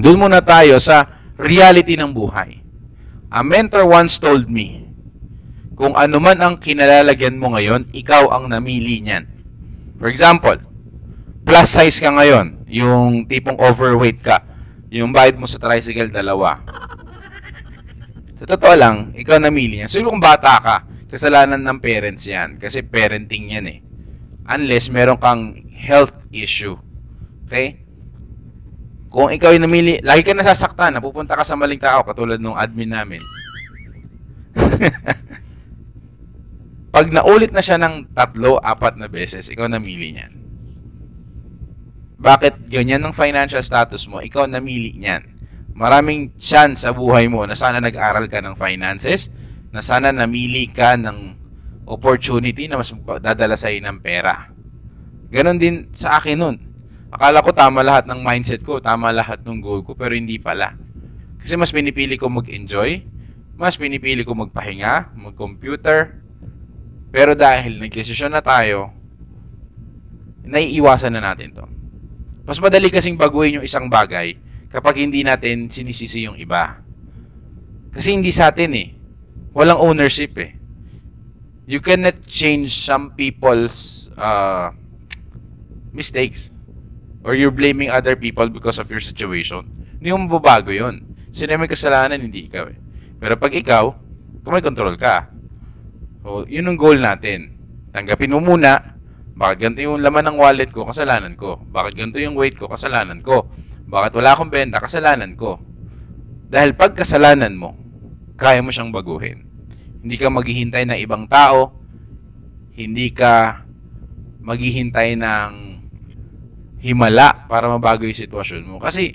Doon muna tayo sa reality ng buhay. A mentor once told me, kung ano man ang kinalalagyan mo ngayon, ikaw ang namili niyan. For example, plus size ka ngayon, yung tipong overweight ka, yung bayad mo sa tricycle, 2. Sa totoo lang, ikaw namili niyan. So kung bata ka, kasalanan ng parents yan. Kasi parenting yan eh. Unless meron kang health issue. Okay? Kung ikaw yung namili, lagi ka nasasaktan, napupunta ka sa maling tao, katulad nung admin namin. Pag naulit na siya ng 3-4 na beses, ikaw namili niyan. Bakit ganyan ng financial status mo? Ikaw namili niyan. Maraming chance sa buhay mo na sana nag-aral ka ng finances, na sana namili ka ng opportunity na mas dadala sa'yo ng pera. Ganon din sa akin nun. Akala ko tama lahat ng mindset ko, tama lahat ng goal ko, pero hindi pala. Kasi mas pinipili ko mag-enjoy, mas pinipili ko magpahinga, mag-computer. Pero dahil nag-desisyon na tayo, naiiwasan na natin to. Mas madali kasing baguhin yung isang bagay kapag hindi natin sinisisi yung iba. Kasi hindi sa atin eh. Walang ownership eh. You cannot change some people's mistakes. Or you're blaming other people because of your situation. Hindi mo mababago yun. Sino may kasalanan, hindi ikaw eh. Pero pag ikaw, kung may control ka, so, yun ang goal natin. Tanggapin mo muna, bakit ganito yung laman ng wallet ko, kasalanan ko. Bakit ganito yung weight ko, kasalanan ko. Bakit wala akong benta, kasalanan ko. Dahil pag kasalanan mo, kaya mo siyang baguhin. Hindi ka maghihintay ng ibang tao, hindi ka maghihintay ng himala para mabago yung sitwasyon mo. Kasi,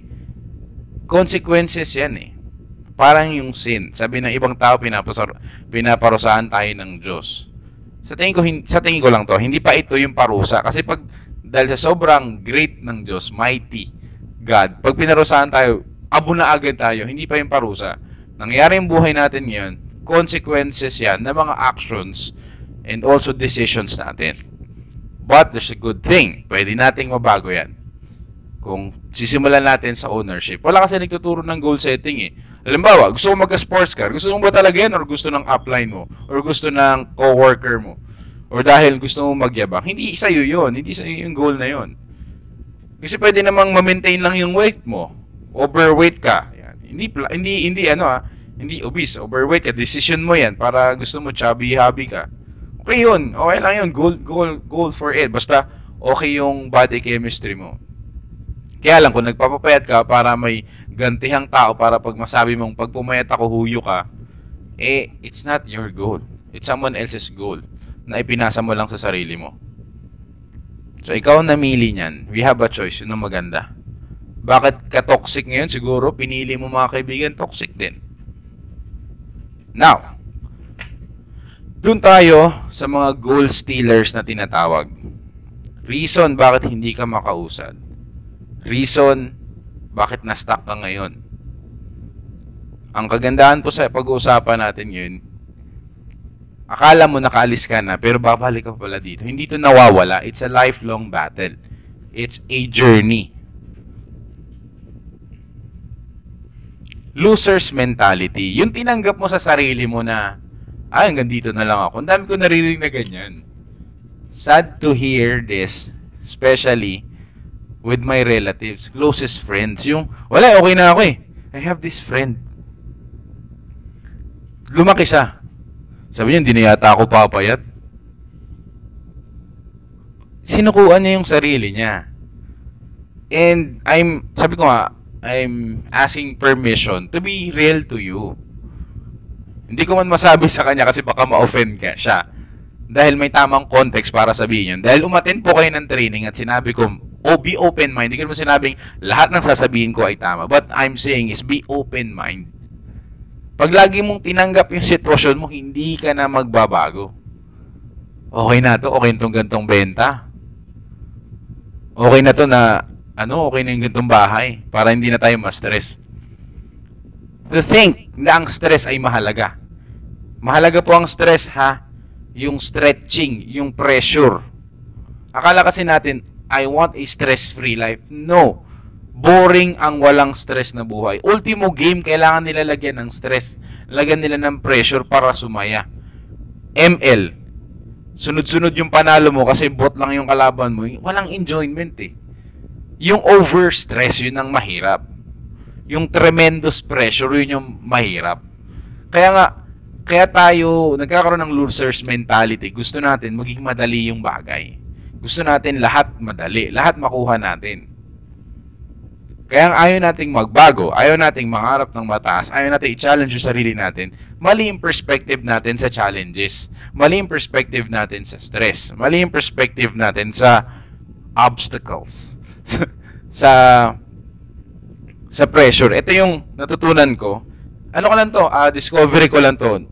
consequences yan eh. Parang yung sin. Sabi ng ibang tao, pinaparusahan tayo ng Diyos. Sa tingin ko lang to, hindi pa ito yung parusa. Kasi dahil sa sobrang great ng Diyos, mighty God, pag pinarusahan tayo, abo na agad tayo, hindi pa yung parusa. Nangyari yung buhay natin ngayon, consequences yan ng mga actions and also decisions natin. But there's a good thing. Pwede nating mabago yan. Kung sisimulan natin sa ownership. Wala kasi nagtuturo ng goal setting eh. Halimbawa, gusto mo mag-sports car. Gusto mo ba talaga yan? Or gusto ng upline mo? Or gusto ng coworker mo? Or dahil gusto mo magyabang? Hindi sa'yo yun. Hindi sa'yo yung goal na yun. Kasi pwede namang ma-maintain lang yung weight mo. Overweight ka. Yan. Hindi obese. Overweight ka. Decision mo yan para gusto mo chubby-hubby ka. Okay yun. Okay lang yun. Goal for it. Basta okay yung body chemistry mo. Kaya lang, kung nagpapapayat ka para may gantihang tao para pag masabi mong pag pumayat ako, huyo ka, it's not your goal. It's someone else's goal na ipinasa mo lang sa sarili mo. So, ikaw namili niyan. We have a choice. Yun ang maganda. Bakit ka-toxic ngayon? Siguro, pinili mo mga kaibigan, toxic din. Now, dun tayo sa mga goal stealers na tinatawag. Reason bakit hindi ka makausad. Reason bakit na-stuck ka ngayon. Ang kagandahan po sa pag-uusapan natin yun, akala mo nakaalis ka na, pero babalik ka pala dito. Hindi to nawawala. It's a lifelong battle. It's a journey. Loser's mentality. Yung tinanggap mo sa sarili mo na, hanggang dito na lang ako. Ang dami ko naririnig na ganyan. Sad to hear this, especially with my relatives, closest friends. Yung, wala, okay na ako eh. I have this friend. Lumaki siya. Sabi niya, hindi na yata ako papayat. Sinukuan niya yung sarili niya. And sabi ko nga, I'm asking permission to be real to you. Hindi ko man masabi sa kanya kasi baka ma-offend ka siya. Dahil may tamang context para sabihin yun. Dahil umattend po kayo ng training at sinabi ko, be open-mind. Hindi ko naman sinabing lahat ng sasabihin ko ay tama. But I'm saying is be open-mind. Pag lagi mong tinanggap yung sitwasyon mo, hindi ka na magbabago. Okay na to, okay itong gantong benta. Okay na to na, okay na yung gantong bahay para hindi na tayo ma-stress. To think na ang stress ay mahalaga. Mahalaga po ang stress ha, yung stretching, yung pressure. Akala kasi natin, I want a stress-free life. No. boring ang walang stress na buhay. Ultimo game, kailangan nila lagyan ng stress. Lagyan nila ng pressure para sumaya. ML. Sunod-sunod yung panalo mo kasi bot lang yung kalaban mo. Walang enjoyment eh. Yung over-stress, yun ang mahirap. Yung tremendous pressure, yun yung mahirap. Kaya tayo nagkakaroon ng losers mentality. Gusto natin maging madali yung bagay. Gusto natin lahat madali, lahat makuha natin. Kaya ayaw nating magbago, ayaw nating mangarap ng mataas, ayaw nating i-challenge yung sarili natin. Mali yung perspective natin sa challenges. Mali yung perspective natin sa stress. Mali yung perspective natin sa obstacles. sa pressure. Ito yung natutunan ko. Ano ko lang to? Discovery ko lang to.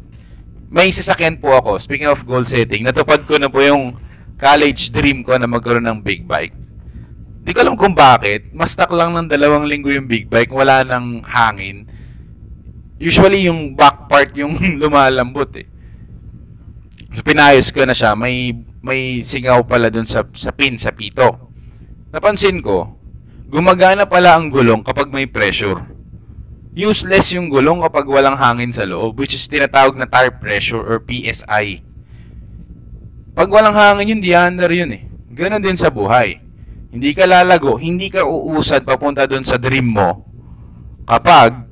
May sasakyan po ako. Speaking of goal setting, natupad ko na po yung college dream ko na magkaroon ng big bike. Di ko alam kung bakit. Mas stuck lang ng 2 linggo yung big bike. Wala nang hangin. Usually yung back part yung lumalambot eh. So pinayos ko na siya. May singaw pala dun sa pin, sa pito. Napansin ko, gumagana pala ang gulong kapag may pressure. Useless yung gulong kapag walang hangin sa loob, which is tinatawag na tire pressure or PSI. Pag walang hangin yun, di-under yun eh. Ganon din sa buhay. Hindi ka lalago, hindi ka uusad papunta dun sa dream mo kapag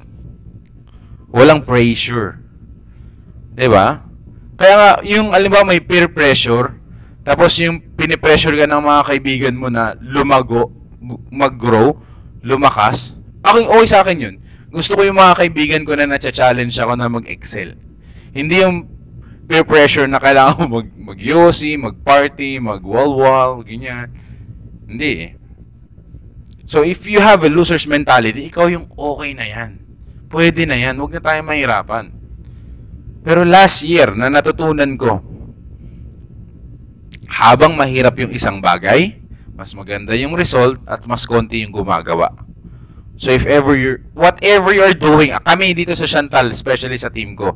walang pressure. Diba? Kaya nga, yung alimbawa may peer pressure, tapos yung pinipressure ka ng mga kaibigan mo na lumago, mag-grow, lumakas, okay sa akin yun. Gusto ko yung mga kaibigan ko na na-challenge ako na mag-excel. Hindi yung peer pressure na kailangan mo mag-yosi, mag-party, mag-wall-wall, ganyan. Hindi eh. So if you have a loser's mentality, ikaw yung okay na yan. Pwede na yan. Huwag na tayo mahirapan. Pero last year, na natutunan ko, habang mahirap yung isang bagay, mas maganda yung result at mas konti yung gumagawa. So if ever whatever you're doing, kami dito sa Chantal, especially sa team ko,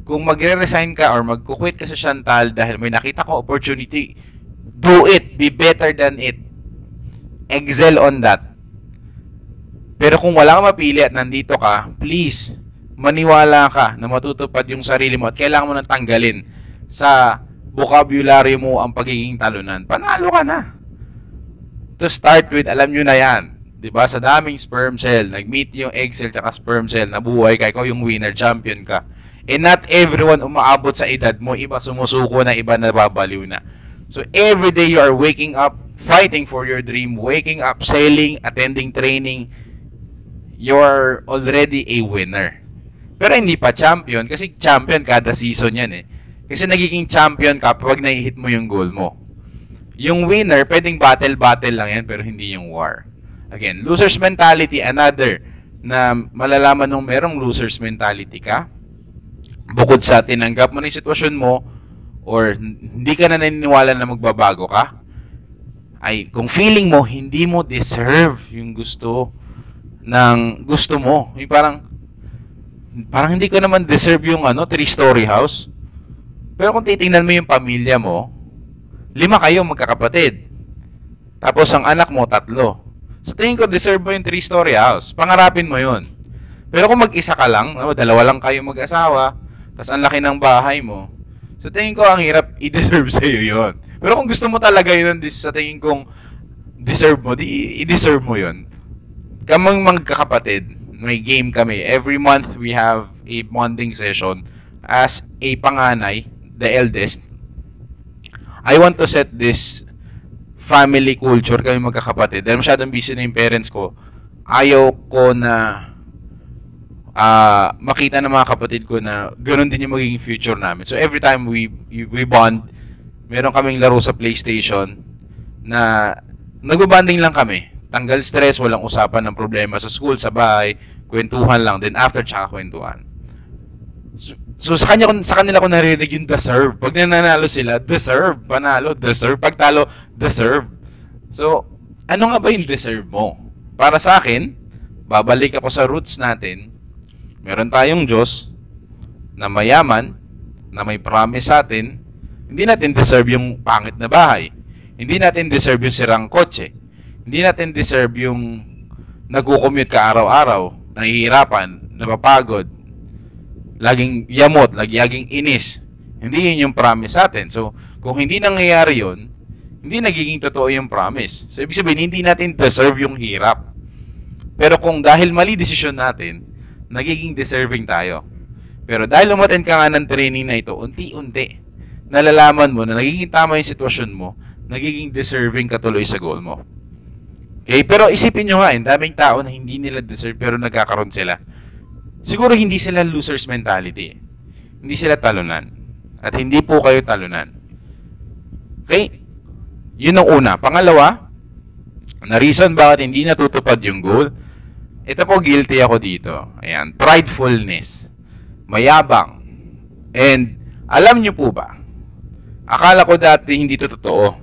kung magre-resign ka or magkukwit ka sa Chantal dahil may nakita ko opportunity, do it. Be better than it. Excel on that. Pero kung wala kang mapili at nandito ka, please, maniwala ka na matutupad yung sarili mo at kailangan mo nang tanggalin sa vocabulary mo ang pagiging talunan. Panalo ka na. To start with, alam nyo na yan. Diba? Sa daming sperm cell, nag-meet yung egg cell tsaka sperm cell, nabuhay ka, ikaw yung winner, champion ka. And not everyone umaabot sa edad mo, iba sumusuko na, iba nababaliw na. So every day you are waking up, fighting for your dream, waking up, sailing, attending training, you're already a winner. Pero hindi pa champion, kasi champion kada season yan eh. Kasi nagiging champion ka pag nai-hit mo yung goal mo. Yung winner, pwedeng battle lang yan, pero hindi yung war. Again, loser's mentality, another na malalaman nung merong loser's mentality ka, bukod sa tinanggap mo na yung sitwasyon mo, or hindi ka na naniniwala na magbabago ka, ay kung feeling mo, hindi mo deserve yung gusto mo. Yung parang hindi ko naman deserve yung 3-story house. Pero kung titingnan mo yung pamilya mo, 5 kayo magkakapatid. Tapos ang anak mo, 3. Sa tingin ko, deserve mo yung 3-story house. Pangarapin mo yun. Pero kung mag-isa ka lang, 2 lang kayo mag-asawa, tapos ang laki ng bahay mo, sa tingin ko, ang hirap i-deserve sa'yo yun. Pero kung gusto mo talaga yun, sa tingin kong deserve mo, i-deserve mo yun. Kamang magkakapatid, may game kami. Every month, we have a bonding session. As a panganay, the eldest, I want to set this family culture, kami magkakapatid. Dahil masyadong busy na yung parents ko, ayaw ko na makita ng mga kapatid ko na ganoon din yung magiging future namin. So every time we bond, meron kaming laro sa PlayStation na nagbabanding lang kami. Tanggal stress, walang usapan ng problema sa school, sa bahay, kwentuhan lang. Then after, tsaka kwentuhan. So sa kanila ko naririnig yung deserve. Pag nananalo sila, deserve. Panalo, deserve. Pag talo, deserve. So, ano nga ba yung deserve mo? Para sa akin, babalik ako sa roots natin. Meron tayong Diyos na mayaman, na may promise sa atin. Hindi natin deserve yung pangit na bahay. Hindi natin deserve yung sirang kotse. Hindi natin deserve yung nagko-commute ka araw-araw, nahihirapan, napapagod, laging yamot, laging inis. Hindi yun yung promise sa atin. So, kung hindi nangyayari yun, hindi nagiging totoo yung promise. So, ibig sabihin, hindi natin deserve yung hirap. Pero kung dahil mali desisyon natin, nagiging deserving tayo. Pero dahil umattend ka nga ng training na ito, unti-unti, nalalaman mo na nagiging tama yung sitwasyon mo, nagiging deserving ka tuloy sa goal mo. Okay? Pero isipin nyo nga, daming tao na hindi nila deserve pero nagkakaroon sila. Siguro hindi sila losers mentality. Hindi sila talunan. At hindi po kayo talunan. Okay? Yun ang una. Pangalawa, na reason bakit hindi natutupad yung goal, ito po guilty ako dito. Ayan, pridefulness. Mayabang. And alam nyo po ba, akala ko dati hindi to totoo.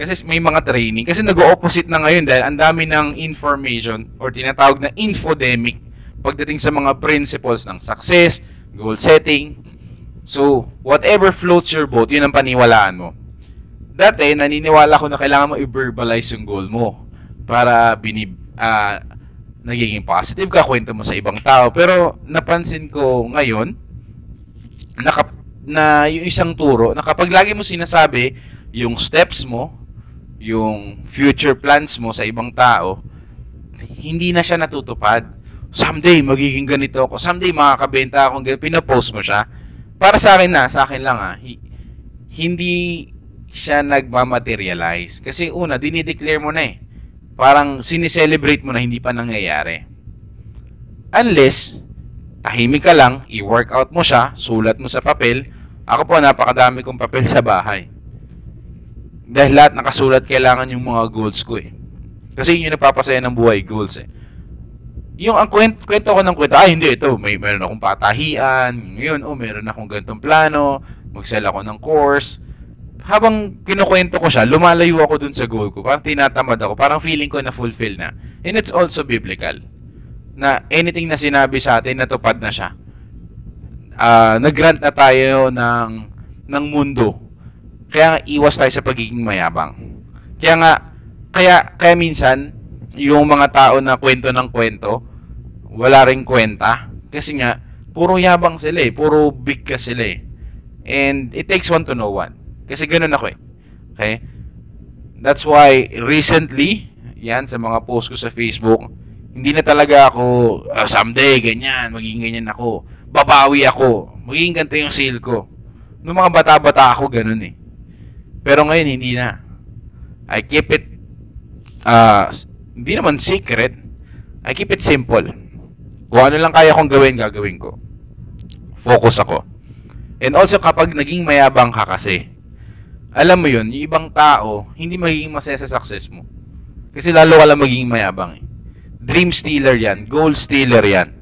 Kasi may mga training. Kasi nag-opposite na ngayon dahil ang dami ng information or tinatawag na infodemic pagdating sa mga principles ng success, goal setting. So, whatever floats your boat, yun ang paniwalaan mo. Dati, naniniwala ko na kailangan mo i-verbalize yung goal mo para nagiging positive ka, kwento mo sa ibang tao. Pero napansin ko ngayon na yung isang turo na kapag lagi mo sinasabi yung steps mo, yung future plans mo sa ibang tao, hindi na siya natutupad. Someday magiging ganito ako, someday makakabenta akong ganito, pinapost mo siya. Para sa akin lang hindi siya nagmamaterialize. Kasi una, dinideclare mo na eh. Parang sinicelebrate mo na hindi pa nangyayari. Unless, tahimik ka lang, i-workout mo siya, sulat mo sa papel. Ako po, napakadami kong papel sa bahay. Dahil lahat nakasulat, kailangan yung mga goals ko eh. Kasi yun yung nagpapasaya ng buhay, goals eh. Yung ang kwento ko ng kwento, hindi ito, meron akong patahian, ngayon, meron akong ganitong plano, mag-sell ako ng course. Habang kinukwento ko siya, lumalayo ako dun sa goal ko. Parang tinatamad ako, parang feeling ko na fulfill na. And it's also biblical. Na anything na sinabi sa atin, natupad na siya. Nag-grant na tayo ng mundo. Kaya nga, iwas tayo sa pagiging mayabang. Kaya minsan, yung mga tao na kwento ng kwento, wala ring kwenta. Kasi nga, puro yabang sila eh. Puro big ka sila eh. And it takes one to know one. Kasi ganun ako eh. Okay? That's why, recently, yan, sa mga post ko sa Facebook, hindi na talaga ako, someday, ganyan, magiging ganyan ako. Babawi ako. Magiging ganito yung sale ko. Noong mga bata-bata ako, ganun eh. Pero ngayon, hindi na. I keep it, hindi naman secret. I keep it simple. Kung ano lang kaya kong gawin, gagawin ko. Focus ako. And also, kapag naging mayabang ka kasi, alam mo yun, yung ibang tao, hindi magiging masaya sa success mo. Kasi lalo ka lang magiging mayabang eh. Dream stealer yan. Goal stealer yan.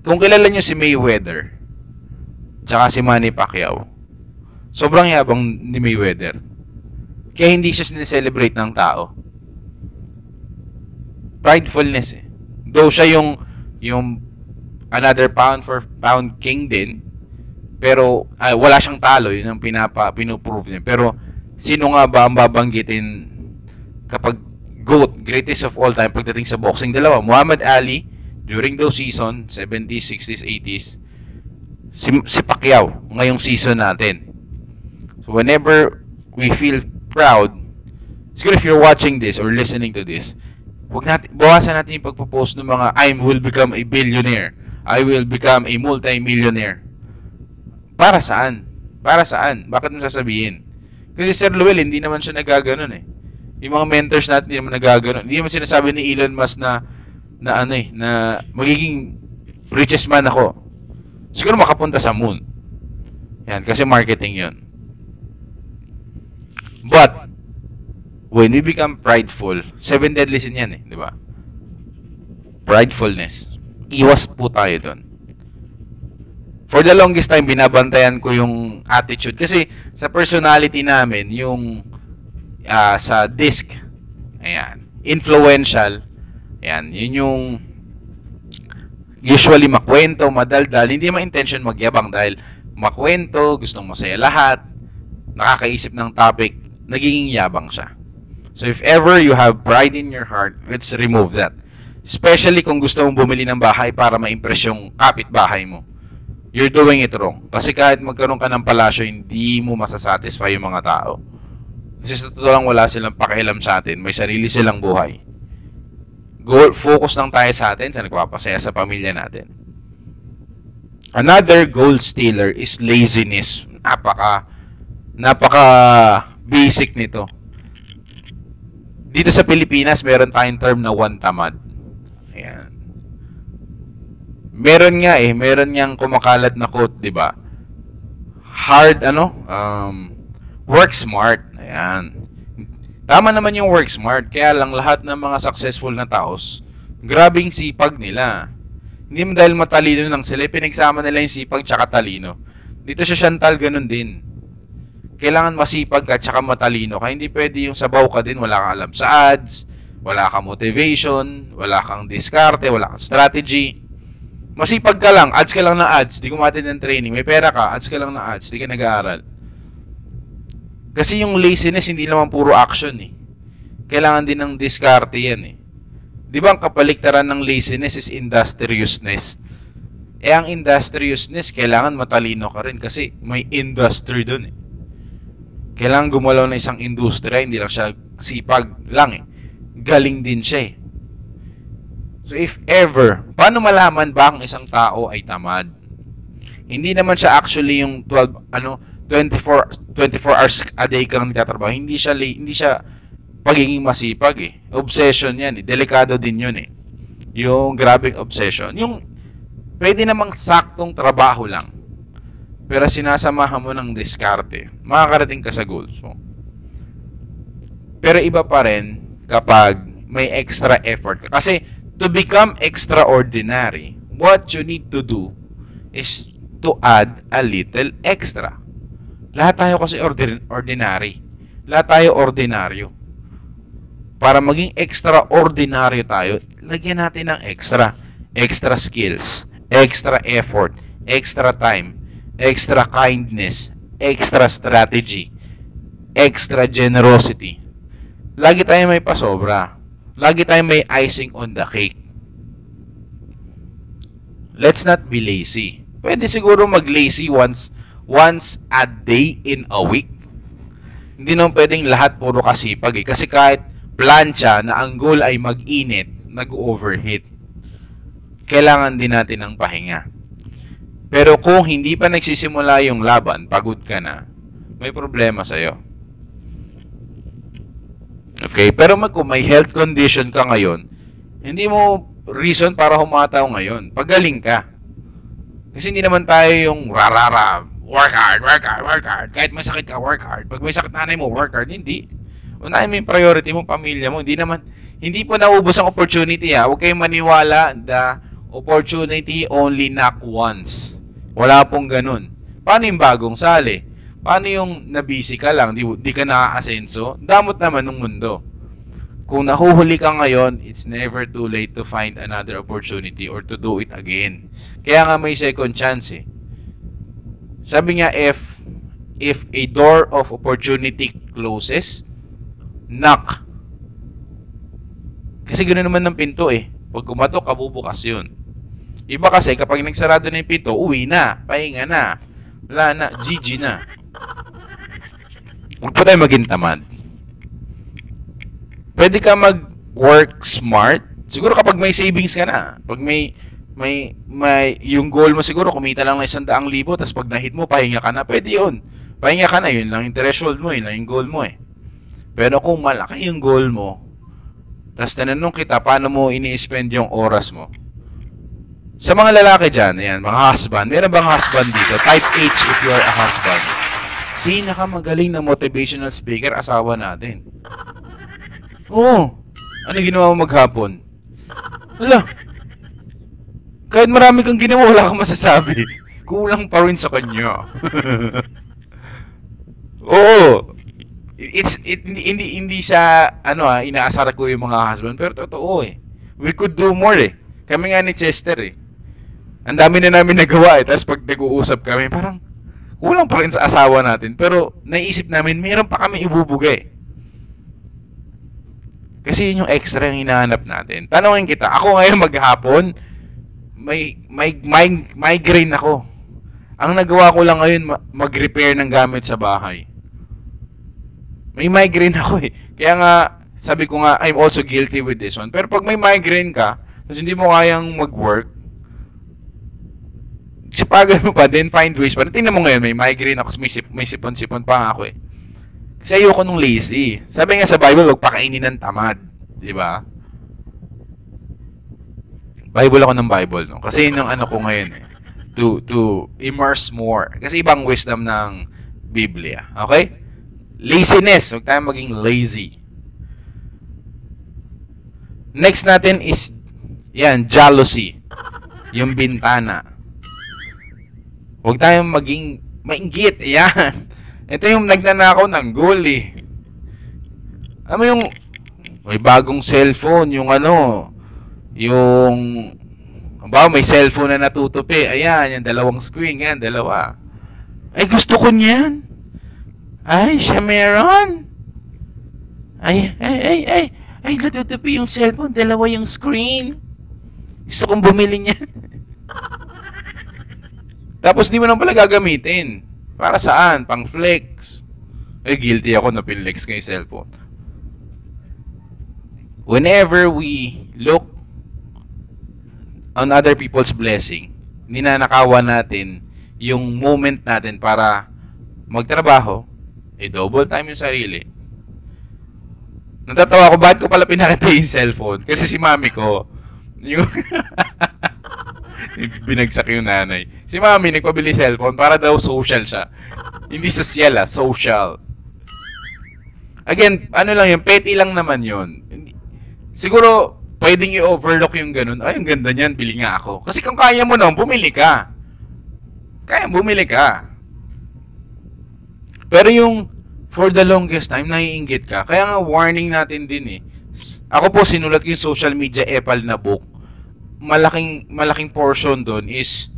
Kung kilala nyo si Mayweather, tsaka si Manny Pacquiao, sobrang yabang ni Mayweather. Kaya hindi siya sineselebrate ng tao. Pridefulness eh. Though siya yung another pound for pound king din, pero wala siyang talo, yun ang pinuprove niya. Pero sino nga ba ang babanggitin kapag GOAT, greatest of all time pagdating sa boxing? Dalawa, Muhammad Ali during those season 70s, 60s, 80s, si Pacquiao ngayong season natin. So whenever we feel proud, siguro if you're watching this or listening to this, bawasan natin yung pagpo-post ng mga I will become a billionaire, I will become a multi-millionaire. Para saan? Para saan? Bakit mo sasabihin? Kasi Sir Luel, hindi naman siya nagaganon eh. Yung mga mentors natin, hindi naman nagaganon. Hindi naman sinasabi ni Elon Musk na magiging richest man ako. Siguro makapunta sa moon. Yan, kasi marketing yun. But, when we become prideful, 7 deadly sin yan eh, di ba? Pridefulness. Iwas po tayo doon. For the longest time, binabantayan ko yung attitude. Kasi sa personality namin, yung sa DISC, ayan, influential, ayan, yun yung usually makwento, madaldal, hindi naman intention magyabang dahil makwento, gustong masaya lahat, nakakaisip ng topic, nagiging yabang siya. So if ever you have pride in your heart, let's remove that. Especially kung gusto mong bumili ng bahay para ma-impress yung kapitbahay mo. You're doing it wrong. Kasi kahit magkaroon ka ng palasyo, hindi mo masasatisfy yung mga tao. Kasi sa totoo lang wala silang pakialam sa atin. May sarili silang buhay. Focus lang tayo sa atin sa nagpapasaya sa pamilya natin. Another goal stealer is laziness. Napaka basic nito. Dito sa Pilipinas, meron tayong term na one tamad. Ayan. Meron ngang kumakalat na quote, 'di ba? Work smart. Ayan. Tama naman yung work smart, kaya lang lahat ng mga successful na taos, grabing sipag nila. Hindi mo dahil matalino lang sila, pinagsama nila yung sipag tsaka talino. Dito sa Chantal, ganun din. Kailangan masipag ka tsaka matalino. Kaya hindi pwede yung sabaw ka din, wala kang alam sa ads, wala kang motivation, wala kang diskarte, wala kang strategy. Masipag ka lang, ads ka lang na ads, di kumatin ng training, may pera ka, ads ka lang na ads, di ka nag-aaral. Kasi yung laziness, hindi naman puro action eh. Kailangan din ng diskarte yan eh. Di ba ang kapaliktaran ng laziness is industriousness? Ang industriousness, kailangan matalino ka rin kasi may industry dun eh. Kailangan gumalaw ng isang industriya, hindi lang siya sipag lang eh. Galing din siya eh. So if ever, paano malaman ba ang isang tao ay tamad? Hindi naman siya actually yung 24 hours a day kang nagtatrabaho. Hindi siya pagiging masipag eh. Obsession yan eh. Delikado din yun eh. Yung grabing obsession. Yung pwede namang saktong trabaho lang. Pero sinasamahan mo ng diskarte, makakarating ka sa goals mo. Pero iba pa rin kapag may extra effort ka. Kasi to become extraordinary, what you need to do is to add a little extra. Lahat tayo kasi ordinary. Lahat tayo ordinaryo. Para maging extraordinaryo tayo, lagyan natin ng extra. Extra skills, extra effort, extra time, extra kindness, extra strategy, extra generosity. Lagi tayo may pasobra. Lagi tayo may icing on the cake. Let's not be lazy. Pwede siguro mag-lazy once a day in a week. Hindi naman pwedeng lahat puro kasipag eh. Kasi kahit plancha na ang goal ay mag-init, nag-overheat. Kailangan din natin ng pahinga. Pero kung hindi pa nagsisimula yung laban, pagod ka na, may problema sa'yo. Okay? Pero kung may health condition ka ngayon, hindi mo reason para humataw ngayon. Pagaling ka. Kasi hindi naman tayo yung rarara, work hard, work hard, work hard. Kahit may sakit ka, work hard. Pag may sakit nanay mo, work hard. Hindi. Unahin mo yung priority mo, pamilya mo. Hindi po naubos ang opportunity ha. Huwag kayong maniwala, the opportunity only knock once. Wala pong ganun. Paano yung bagong sali? Paano yung nabisi ka lang, di ka nakaasenso? Damot naman ng mundo. Kung nahuhuli ka ngayon, it's never too late to find another opportunity or to do it again. Kaya nga may second chance eh. Sabi nga, if a door of opportunity closes, knock. Kasi ganoon naman ng pinto eh. Pag kumatok, kabubukas yun. Iba kasi, kapag nagsarado na yung pinto, uwi na, pahinga na, wala na, GG na. Huwag pa tayo maging tamad. Pwede ka mag-work smart. Siguro kapag may savings ka na. Pag may yung goal mo siguro, kumita lang ng 100,000, tapos pag na-hit mo, pahinga ka na. Pwede yun. Pahinga ka na, yun lang yung threshold mo, yun lang yung goal mo eh. Pero kung malaki yung goal mo, tapos tananong kita, paano mo ini-spend yung oras mo? Sa mga lalaki dyan, ayan, mga husband, meron bang husband dito? Type H if you are a husband. Pinakamagaling na motivational speaker, asawa natin. Oo. Ano ginawa mo maghapon? Wala. Kahit marami kang ginawa, wala kang masasabi. Kulang pa rin sa kanya. Oo. Hindi siya, inaasar ko yung mga husband, pero totoo eh. We could do more eh. Kami nga ni Chester eh. Ang dami na namin nagawa eh. Tapos pag nag-uusap kami, parang kulang pa rin sa asawa natin. Pero naisip namin, mayroon pa kami ibubugay. Kasi yun yung extra yung hinahanap natin. Tanongin kita, ako ngayon maghapon, may migraine ako. Ang nagawa ko lang ngayon, mag-repair ng gamit sa bahay. May migraine ako eh. Kaya nga, sabi ko nga, I'm also guilty with this one. Pero pag may migraine ka, tapos hindi mo kayang mag-work, sipagan mo pa, then find ways. Pero tingnan mo ngayon, may migraine ako, may sipon-sipon pa ako eh. Kasi ayoko nung lazy. Sabi nga sa Bible, huwag pakainin ng tamad. Diba? Bible ako ng Bible, no? Kasi yun yung ano ko ngayon eh. To immerse more. Kasi ibang wisdom ng Biblia. Okay? Laziness. Huwag tayong maging lazy. Next natin is, yan, jealousy. Yung bintana. Huwag tayong maging mainggit. Yan. Ito yung nagnanakaw ng goal eh. Ano yung may bagong cellphone, yung ano, yung may cellphone na natutupi. Ayan, yung dalawang screen, yan, dalawa. Ay, gusto ko niyan. Ay, siya meron. Ay, natutupi yung cellphone, dalawa yung screen. Gusto kong bumili niyan. Tapos di mo naman pala gagamitin. Para saan? Pang flex. Ay, guilty ako na pinlex ko yung cellphone. Whenever we look on other people's blessing, ninanakawan natin yung moment natin para magtrabaho, double time yung sarili. Natatawa ko, bakit ko pala pinakita yung cellphone? Kasi si mami ko, yung binagsak yung nanay. Si mami nagpabili cellphone para daw social siya. Hindi social social. Again, ano lang yun, petty lang naman yun. Siguro, pwedeng i-overlook yung ganun. Ay, ang ganda niyan, bili nga ako. Kasi kung kaya mo naman, bumili ka. Kaya bumili ka. Pero yung for the longest time, naiinggit ka. Kaya nga warning natin din eh. Ako po, sinulat ko yung social media epal na book. Malaking portion doon is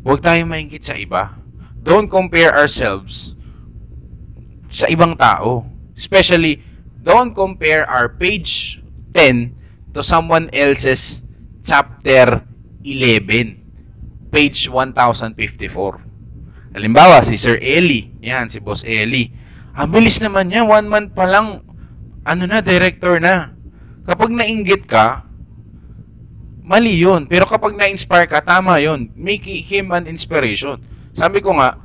huwag tayong maingit sa iba. Don't compare ourselves sa ibang tao. Especially, don't compare our page 10 to someone else's chapter 11. Page 1054. Halimbawa, si Sir Eli. Yan, si Boss Eli. Ang bilis naman niya. 1 month pa lang, director na. Kapag nainggit ka, mali yun. Pero kapag na-inspire ka, tama yun. Make him an inspiration. Sabi ko nga,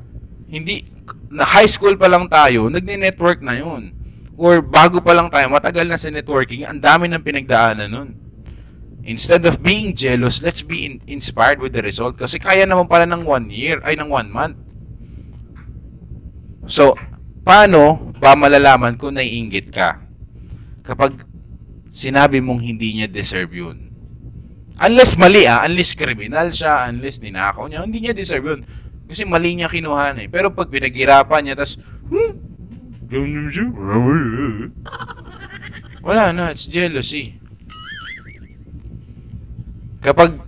high school pa lang tayo, nagne-network na yun. Or bago pa lang tayo, matagal na sa networking, ang dami ng pinagdaanan nun. Instead of being jealous, let's be inspired with the result. Kasi kaya naman pala ng 1 year, ay ng 1 month. So, paano ba malalaman kung naiinggit ka? Kapag sinabi mong hindi niya deserve yun. Unless mali unless criminal siya, unless ninakaw niya, hindi niya deserve yun. Kasi mali niya kinuha na eh. Pero pag pinaghirapan niya, tas, wala na, it's jealousy. Kapag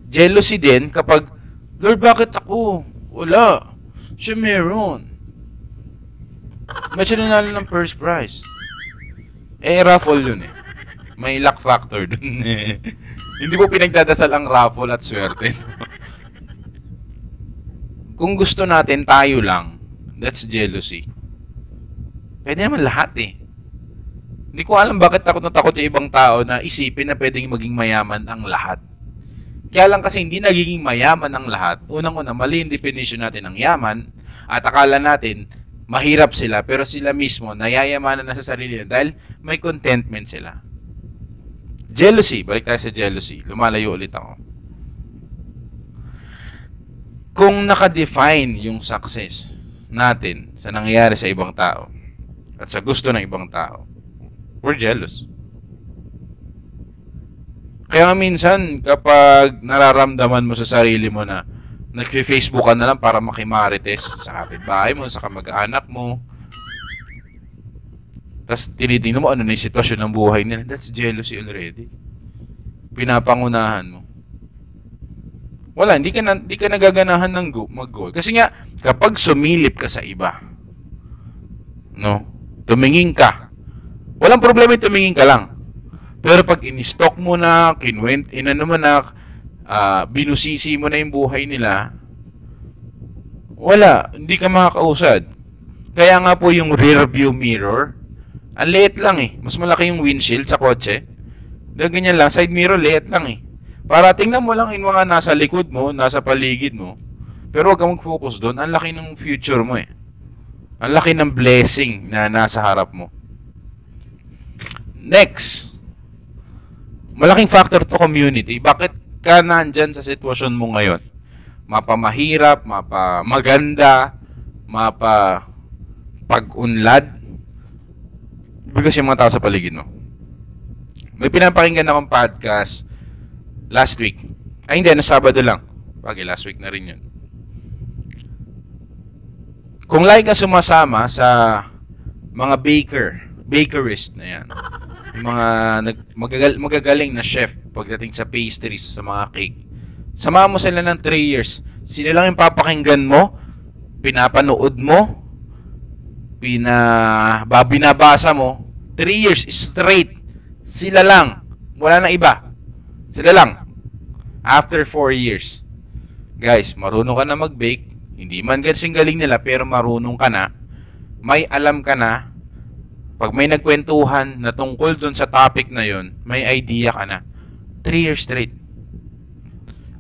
jealousy din, kapag, Lord, bakit ako? Wala. Siya meron. Medyo nanalo ng first prize. Raffle yun eh. May luck factor dun eh. Hindi mo pinagdadasal ang raffle at swerte. Kung gusto natin tayo lang, that's jealousy. Pwede naman lahat eh. Hindi ko alam bakit takot na takot yung ibang tao na isipin na pwedeng maging mayaman ang lahat. Kaya lang kasi hindi nagiging mayaman ang lahat. Unang-una, mali yung definition natin ng yaman at akala natin mahirap sila pero sila mismo nayayamanan na sa sarili nila dahil may contentment sila. Jealousy. Balik tayo sa jealousy. Lumalayo ulit ako. Kung nakadefine yung success natin sa nangyayari sa ibang tao at sa gusto ng ibang tao, we're jealous. Kaya minsan, kapag nararamdaman mo sa sarili mo na nag-Facebook ka na lang para makimarites sa kapitbahay mo, sa kamag-anak mo, tapos tinitingnan mo ano na yung sitwasyon ng buhay nila, that's jealousy already. Pinapangunahan mo. Wala, hindi ka nagaganahan ng mag-goal. Kasi nga, kapag sumilip ka sa iba, no, tumingin ka, walang problema yung tumingin ka lang. Pero pag in-stock mo na, binusisi mo na yung buhay nila, wala, hindi ka makakausad. Kaya nga po yung rear view mirror, ang liit lang eh. Mas malaki yung windshield sa kotse. Dahil ganyan lang, side mirror, liit lang eh. Para tingnan mo lang yung mga nasa likod mo, nasa paligid mo. Pero huwag kang mag-focus doon. Ang laki ng future mo eh. Ang laki ng blessing na nasa harap mo. Next. Malaking factor to community. Bakit ka nandyan sa sitwasyon mo ngayon? Mapamahirap, mapamaganda, mapapag-unlad. Because yung mga tao sa paligid mo. May pinapakinggan akong podcast last week. Ay hindi, Sabado lang. Bagay, last week na rin yun. Kung like ka sumasama sa mga bakerist na yan, yung mga magagaling na chef pagdating sa pastries, sa mga cake, samahan mo sila ng 3 years. Sila lang yung papakinggan mo, pinapanood mo, binabasa mo, 3 years straight. Sila lang. Wala na iba. Sila lang. After 4 years. Guys, marunong ka na mag-bake. Hindi man kasing galing nila, pero marunong ka na. May alam ka na. Pag may nagkwentuhan na tungkol dun sa topic na yun, may idea ka na. 3 years straight.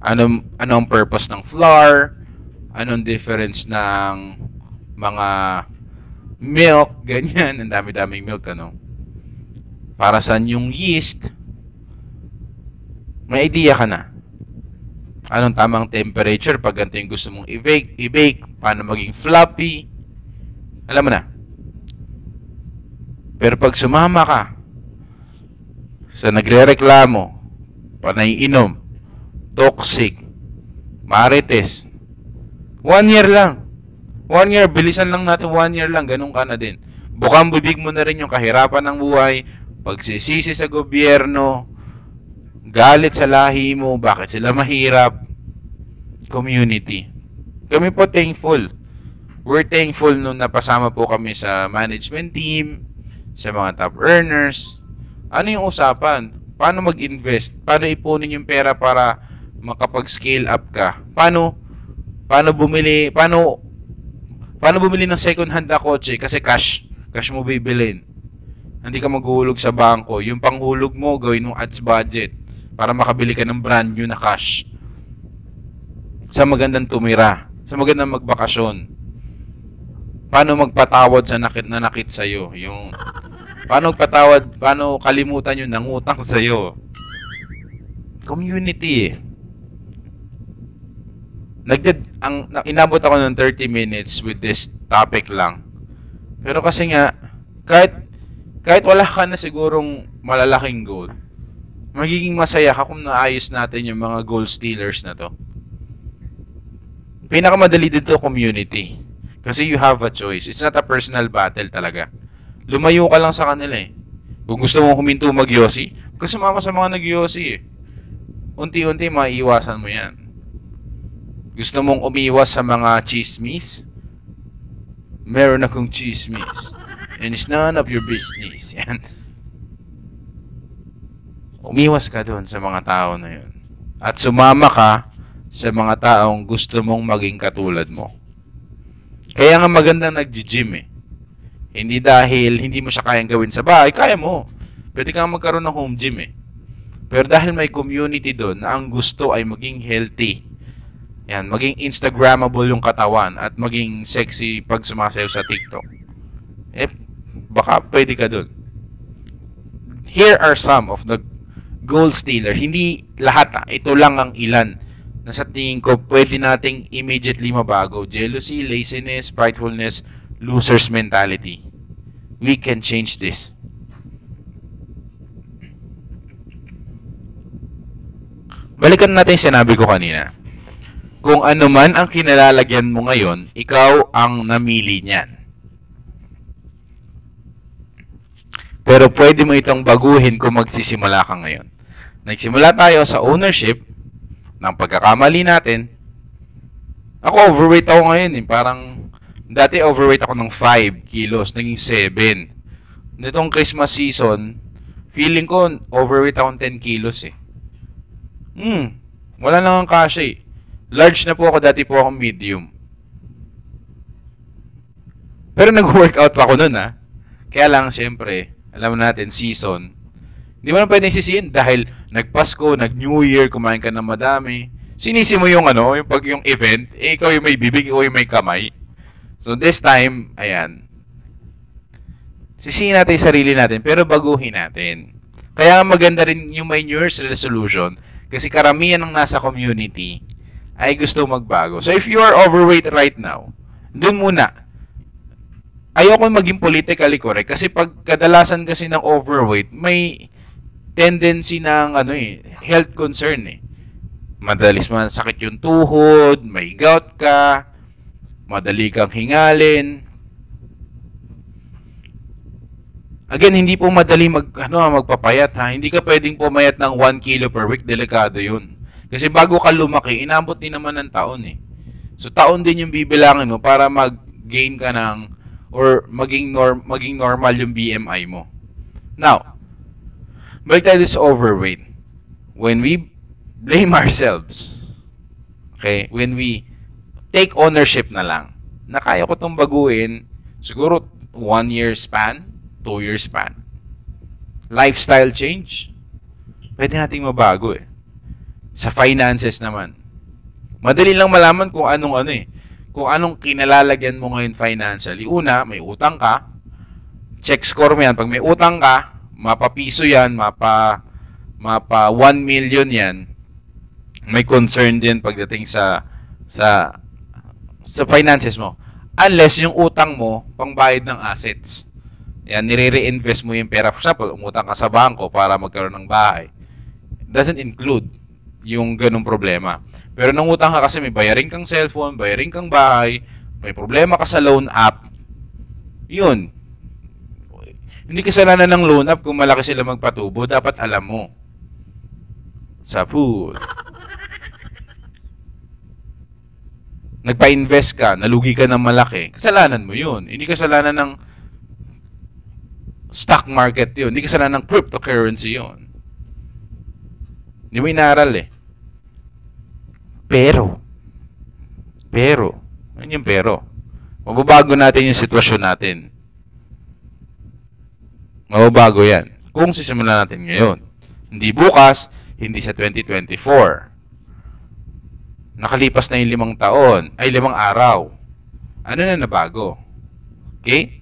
Anong purpose ng flour? Anong difference ng mga milk? Ganyan. Ang dami-daming milk, ano? Para saan yung yeast? May idea ka na. Anong tamang temperature pag ganito yung gusto mong i-bake? Paano maging floppy? Alam mo na. Pero pag sumama ka sa nagre-reklamo, panay-inom, toxic, marites, 1 year lang. 1 year, bilisan lang natin, 1 year lang, ganun ka na din. Bukang bibig mo na rin yung kahirapan ng buhay, pagsisisi sa gobyerno, galit sa lahi mo, bakit sila mahirap. Community. Kami po thankful. We're thankful nung napasama po kami sa management team, sa mga top earners. Ano yung usapan? Paano mag-invest? Paano ipunin yung pera para makapag-scale up ka? Paano bumili ng second hand na kotse kasi cash mo bibilin. Hindi ka maghuhulog sa bangko. Yung panghulog mo, gawin mong ads budget para makabili ka ng brand new na cash. Sa magandang tumira. Sa magandang magbakasyon. Paano magpatawad sa nakit sa'yo? Paano kalimutan yung nangutang sa'yo? Community eh. Inabot ako ng 30 minutes with this topic lang. Pero kasi nga, kahit wala ka na sigurong malalaking goal, magiging masaya ka kung naayos natin yung mga goal stealers na to. Pinakamadali dito community. Kasi you have a choice. It's not a personal battle talaga. Lumayo ka lang sa kanila eh. Kung gusto mong huminto mag-yosi, huwag ka sumama sa mga nag-yosi eh. Unti-unti maiiwasan mo yan. Gusto mong umiwas sa mga chismis? Meron akong chismis. And it's none of your business. Yan. Umiwas ka dun sa mga tao na yun. At sumama ka sa mga taong gusto mong maging katulad mo. Kaya nga maganda nag-gym eh. Hindi dahil hindi mo siya kayang gawin sa bahay, kaya mo. Pwede kang magkaroon ng home gym eh. Pero dahil may community doon na ang gusto ay maging healthy. Yan, maging Instagrammable yung katawan at maging sexy pag sumasayaw sa TikTok. Eh, baka pwede ka doon. Here are some of the goal stealer. Hindi lahat ito lang ang ilan na sa tingin ko pwede nating immediately mabago. Jealousy, laziness, pridefulness, loser's mentality. We can change this. Balikan natin yung sinabi ko kanina. Kung ano man ang kinalalagyan mo ngayon, ikaw ang namili niyan. Pero pwede mo itong baguhin kung magsisimula ka ngayon. Nagsimula tayo sa ownership ng pagkakamali natin. Ako, overweight ako ngayon eh. Parang, dati overweight ako ng 5 kilos, naging 7. Nitong Christmas season, Feeling ko, overweight akong 10 kilos eh. Wala nang kasya eh. Large na po ako, dati po akong medium. Pero nag-workout pa ako nun ha. Kaya lang, siyempre, alam natin, season. Hindi mo na pwedeng sisihin dahil nagpasko, nag-New Year, kumain ka ng madami. Sinisi mo yung yung event, ikaw yung may bibig, ikaw yung may kamay. So this time, ayan. Sisihin natin yung sarili natin, pero baguhin natin. Kaya maganda rin yung may New Year's resolution kasi karamihan ng nasa community ay gusto magbago. So if you are overweight right now, dun muna. Ayoko maging politically correct kasi pag kadalasan kasi ng overweight, may tendency ng health concern eh. Madalis man sakit yung tuhod, may gout ka, madali kang hingalin. Again, hindi po madali magpapayat ha. Hindi ka pwedeng pumayat ng 1 kilo per week, delikado yun. Kasi bago ka lumaki, inabot din naman ng taon eh. So taon din yung bibilangin mo para mag-gain ka ng or maging normal yung BMI mo. Now, balik tayo sa overweight. When we blame ourselves, okay, when we take ownership na lang, na kaya ko itong baguhin, siguro 1 year span, 2 year span. Lifestyle change, pwede nating mabago eh. Sa finances naman, madali lang malaman kung kung anong kinalalagyan mo ngayon financially. Una, may utang ka, check score mo yan. Pag may utang ka, mapapiso yan, mapa 1 million yan, may concern din pagdating sa finances mo. Unless yung utang mo, pangbayad ng assets. Yan, nire-reinvest mo yung pera. For example, umutang ka sa bangko para magkaroon ng bahay. Doesn't include yung ganung problema. Pero nang utang ka kasi may bayarin kang cellphone, bayarin kang bahay, may problema ka sa loan app, yun. Hindi kasalanan ng loan app kung malaki sila magpatubo, dapat alam mo. Sa food. Nagpa-invest ka, nalugi ka ng malaki, kasalanan mo yun. Hindi kasalanan ng stock market yun. Hindi kasalanan ng cryptocurrency yun. Hindi mo inaral eh. Pero, ano yung pero? Mababago natin yung sitwasyon natin. Mababago yan. Kung sisimulan natin ngayon. Hindi bukas, hindi sa 2024. Nakalipas na yung 5 taon, ay 5 araw. Ano na nabago? Okay?